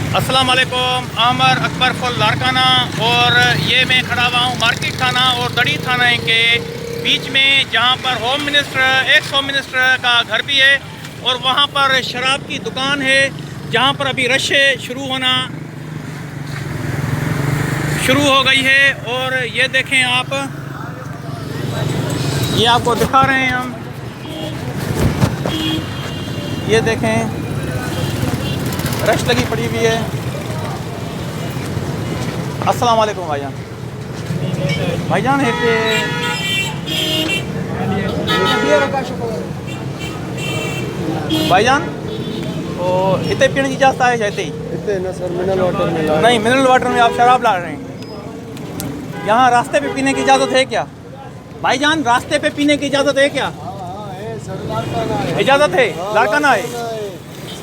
अस्सलाम वालेकुम। आमर अकबर फुल लारकाना और ये मैं खड़ा हुआ हूँ मार्केट थाना और दड़ी थाना के बीच में, जहाँ पर home minister x home minister का घर भी है और वहाँ पर शराब की दुकान है, जहाँ पर अभी रश शुरू हो गई है। और ये देखें आप, ये आपको दिखा रहे हैं हम, ये देखें रश लगी पड़ी हुई है। अस्सलाम वालेकुम भाईजान है भाईजान और इतने पीने की इजाज़त है चाहते ही इतने ना सर, मिनरल वाटर मिला नहीं, मिनरल वाटर में आप शराब ला रहे हैं। यहाँ रास्ते पे पीने की इजाज़त है क्या भाईजान? रास्ते पे पीने की इजाज़त है क्या? है सर, लारकाना है। इजाज़त है, लारकाना है।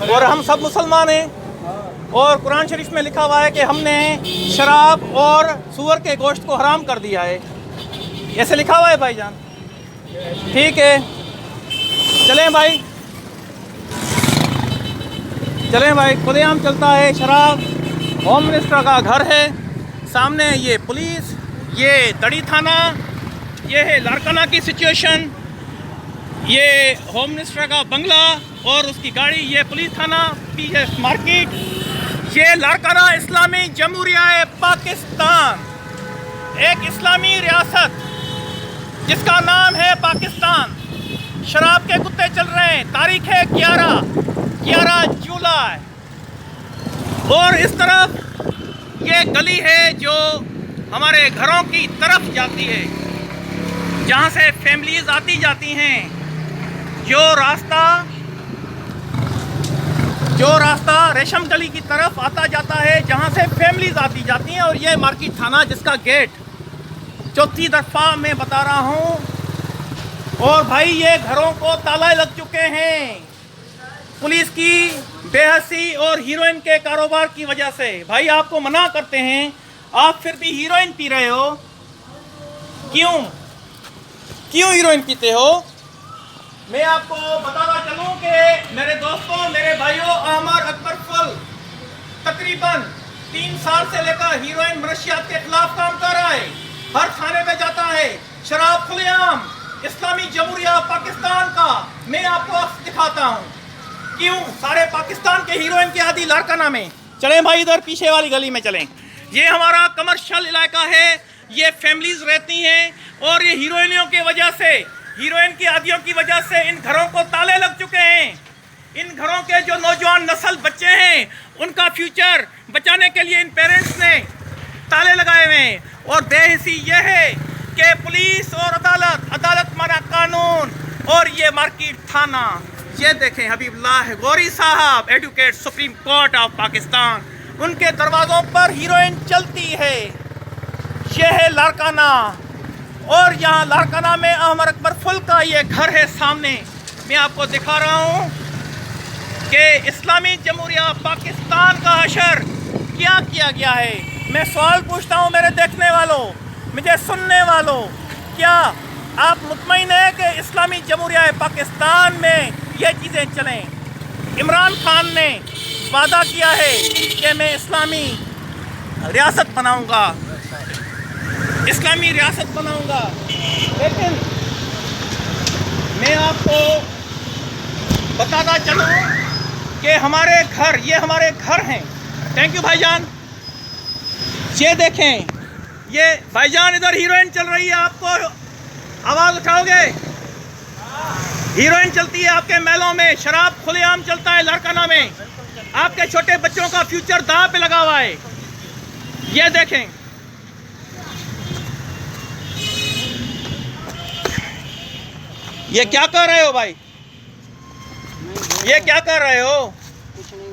और हम सब मुसलमान हैं और कुरान शरीफ में लिखा हुआ है कि हमने शराब और सूअर के गोश्त को हराम कर दिया है, ऐसे लिखा हुआ है भाईजान। ठीक है, चलें भाई, चलें भाई, खुलेआम चलता है शराब। होम मिनिस्टर का घर है सामने, ये पुलिस, ये दड़ी थाना, ये है लारकाना की सिचुएशन, ये होम मिनिस्टर का बंगला और उसकी गाड़ी, ये पुलिस थाना, पीछे मार्केट, ये लारकाना इस्लामी जमहूरिया पाकिस्तान, एक इस्लामी रियासत जिसका नाम है पाकिस्तान। शराब के कुत्ते चल रहे हैं। तारीख है 11 जुलाई। और इस तरफ ये गली है जो हमारे घरों की तरफ जाती है, जहाँ से फैमिलीज आती जाती हैं। जो रास्ता रेशम गली की तरफ आता जाता है, जहाँ से फैमिलीज आती जाती हैं। और ये मार्केट थाना जिसका गेट चौथी दफ़ा मैं बता रहा हूँ। और भाई ये घरों को ताला लग चुके हैं पुलिस की बेहसी और हीरोइन के कारोबार की वजह से। भाई आपको मना करते हैं, आप फिर भी हीरोइन पी रहे हो। क्यों हीरोइन पीते हो? मैं आपको बताना चलूं कि मेरे दोस्तों, मेरे भाइयों, आमर अकबर फुल तकरीबन 3 साल से लेकर हीरोइन मनशियात के खिलाफ काम कर रहा है। हर थाने में जाता है। शराब खुलेआम इस्लामी जमहूरिया पाकिस्तान का मैं आपको अक्स दिखाता हूँ। क्यों सारे पाकिस्तान के हीरोइन के आदि लारकाना में। चलें भाई, इधर पीछे वाली गली में चलें। ये हमारा कमर्शियल इलाका है, ये फैमिलीज रहती हैं और ये हीरोइनियों की वजह से, हीरोइन की आदियों की वजह से इन घरों को ताले लग चुके हैं। इन घरों के जो नौजवान नस्ल बच्चे हैं, उनका फ्यूचर बचाने के लिए इन पेरेंट्स ने ताले लगाए हुए हैं। और बेहिसी ये है कि पुलिस और अदालत माना कानून, और ये मार्केट थाना, ये देखें हबीबुल्लाह गौरी साहब, advocate supreme court of Pakistan, उनके दरवाज़ों पर हीरोइन चलती है। ये है लारकाना। और यहाँ लारकाना में आमर अकबर फुल का ये घर है सामने। मैं आपको दिखा रहा हूँ कि इस्लामी जमहूरिया पाकिस्तान का हशर क्या किया गया है। मैं सवाल पूछता हूँ मेरे देखने वालों, मुझे सुनने वालों, क्या आप मुतमईन है कि इस्लामी जमहूरिया पाकिस्तान में ये चीज़ें चलें? इमरान खान ने वादा किया है कि मैं इस्लामी रियासत बनाऊँगा, इस्लामी रियासत बनाऊंगा। लेकिन मैं आपको बताता चलूं कि हमारे घर, ये हमारे घर हैं। थैंक यू भाईजान। ये देखें, ये भाईजान इधर हीरोइन चल रही है, आपको आवाज़ उठाओगे? हीरोइन चलती है आपके महलों में, शराब खुलेआम चलता है लारकाना में। आपके छोटे बच्चों का फ्यूचर दांव पे लगा हुआ है। ये देखें, ये क्या कर रहे हो भाई? ये क्या कर रहे हो?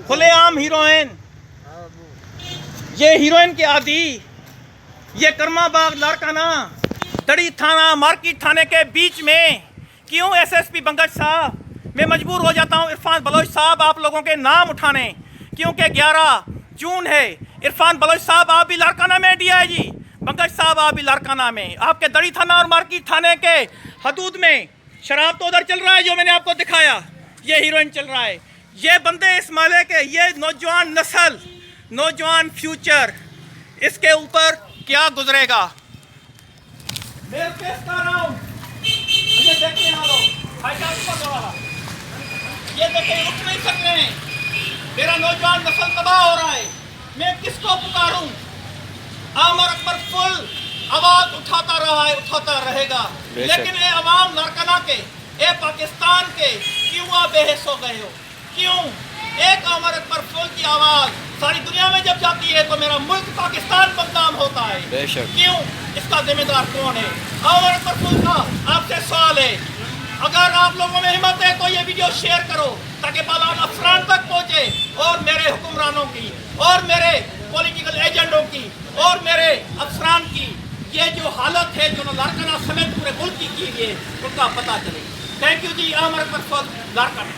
खुलेआम हीरोइन, ये हीरोइन के आदि, ये कर्माबाग लारकाना दड़ी थाना मार्केट थाने के बीच में। क्यों एसएसपी बंगश साहब, मैं मजबूर हो जाता हूँ इरफान बलोच साहब आप लोगों के नाम उठाने, क्योंकि 11 जून है। इरफान बलोच साहब आप भी लारकाना में, डीआईजी बंगश साहब आप भी लारकाना में। आपके दड़ी थाना और मार्केट थाने के हदूद में शराब तो उधर चल रहा है जो मैंने आपको दिखाया, ये हीरोइन चल रहा है। ये बंदे इस माले के, ये नौजवान नस्ल नौजवान फ्यूचर, इसके ऊपर क्या गुजरेगा। मैं पेश कर रहा हूँ, मुझे देखिए यहाँ लोग ये देखिए, रुक नहीं सक रहे हैं। मेरा नौजवान नस्ल तबाह हो रहा है। मैं किसको पुकारूं? आमर अकबर फुल आवाज उठाता रहा है, उठाता रहेगा। लेकिन ये अवाम लारकाना के, ये पाकिस्तान के क्यों आप बेहस हो गए हो? क्यों? एक आमर अकबर फुल की आवाज सारी दुनिया में जब जाती है तो मेरा मुल्क पाकिस्तान बदनाम होता है। क्यों? इसका जिम्मेदार कौन है? आमर अकबर फुल का आपसे सवाल है, अगर आप लोगों में हिम्मत है तो ये वीडियो शेयर करो ताकि बालान अफसरान तक पहुंचे और मेरे हुक्मरानों की और मेरे पॉलिटिकल एजेंडों की और मेरे अफसरान की ये जो हालत है जो लारकाना समेत पूरे मुल्क की है उनका पता चले। थैंक यू जी। आमर अकबर फुल लारकाना।